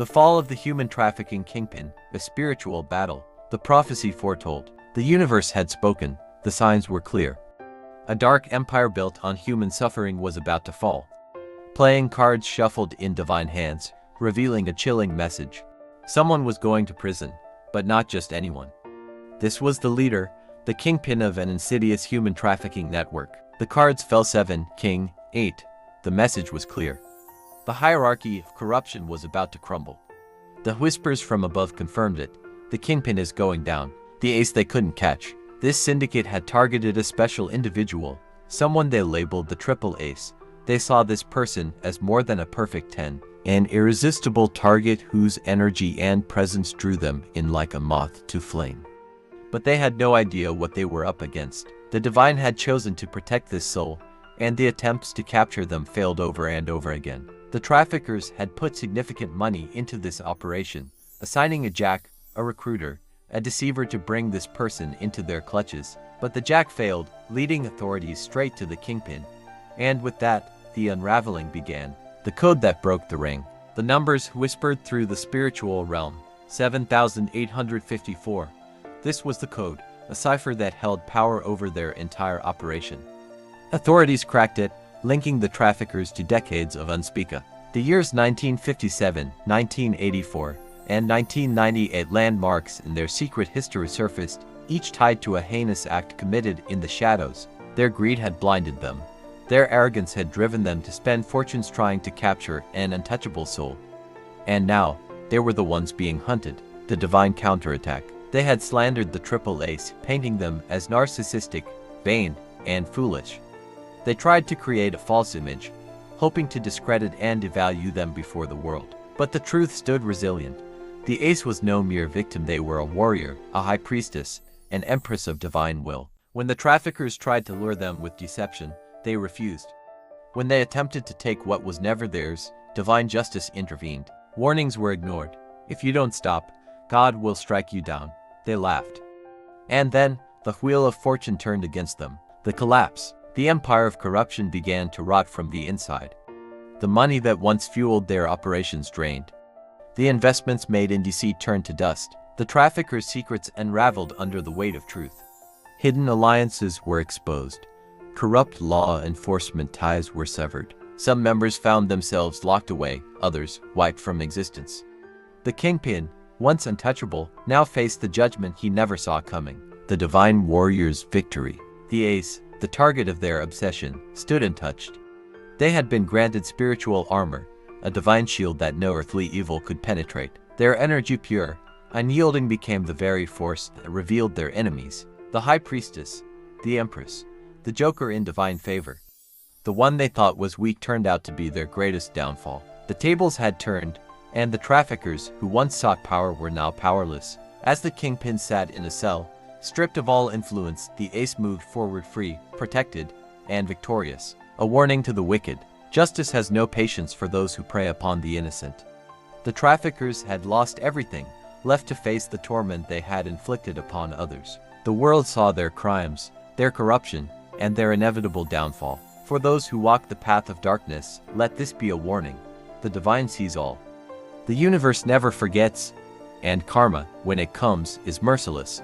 The fall of the human trafficking kingpin, a spiritual battle. The prophecy foretold. The universe had spoken. The signs were clear. A dark empire built on human suffering was about to fall. Playing cards shuffled in divine hands, revealing a chilling message. Someone was going to prison, but not just anyone. This was the leader, the kingpin of an insidious human trafficking network. The cards fell 7, King, 8. The message was clear. The hierarchy of corruption was about to crumble. The whispers from above confirmed it. The kingpin is going down. The ace they couldn't catch. This syndicate had targeted a special individual, someone they labeled the triple ace. They saw this person as more than a perfect 10, an irresistible target whose energy and presence drew them in like a moth to flame. But they had no idea what they were up against. The divine had chosen to protect this soul, and the attempts to capture them failed over and over again. The traffickers had put significant money into this operation, assigning a jack, a recruiter, a deceiver to bring this person into their clutches. But the jack failed, leading authorities straight to the kingpin. And with that, the unraveling began. The code that broke the ring. The numbers whispered through the spiritual realm. 7,854. This was the code, a cipher that held power over their entire operation. Authorities cracked it, linking the traffickers to decades of unspeaka. The years 1957, 1984, and 1998 landmarks in their secret history surfaced, each tied to a heinous act committed in the shadows. Their greed had blinded them. Their arrogance had driven them to spend fortunes trying to capture an untouchable soul. And now, they were the ones being hunted, the divine counterattack. They had slandered the triple ace, painting them as narcissistic, vain, and foolish. They tried to create a false image, hoping to discredit and devalue them before the world. But the truth stood resilient. The ace was no mere victim. They were a warrior, a high priestess, an empress of divine will. When the traffickers tried to lure them with deception, they refused. When they attempted to take what was never theirs, divine justice intervened. Warnings were ignored. If you don't stop, God will strike you down. They laughed. And then, the wheel of fortune turned against them. The collapse. The empire of corruption began to rot from the inside. The money that once fueled their operations drained. The investments made in deceit turned to dust. The traffickers' secrets unraveled under the weight of truth. Hidden alliances were exposed. Corrupt law enforcement ties were severed. Some members found themselves locked away, others wiped from existence. The kingpin, once untouchable, now faced the judgment he never saw coming. The divine warrior's victory. The ace, the target of their obsession, stood untouched. They had been granted spiritual armor, a divine shield that no earthly evil could penetrate. Their energy pure, unyielding, became the very force that revealed their enemies. The high priestess, the empress, the joker in divine favor. The one they thought was weak turned out to be their greatest downfall. The tables had turned, and the traffickers who once sought power were now powerless. As the kingpin sat in a cell, stripped of all influence, the ace moved forward free, protected, and victorious. A warning to the wicked. Justice has no patience for those who prey upon the innocent. The traffickers had lost everything, left to face the torment they had inflicted upon others. The world saw their crimes, their corruption, and their inevitable downfall. For those who walk the path of darkness, let this be a warning. The divine sees all. The universe never forgets, and karma, when it comes, is merciless.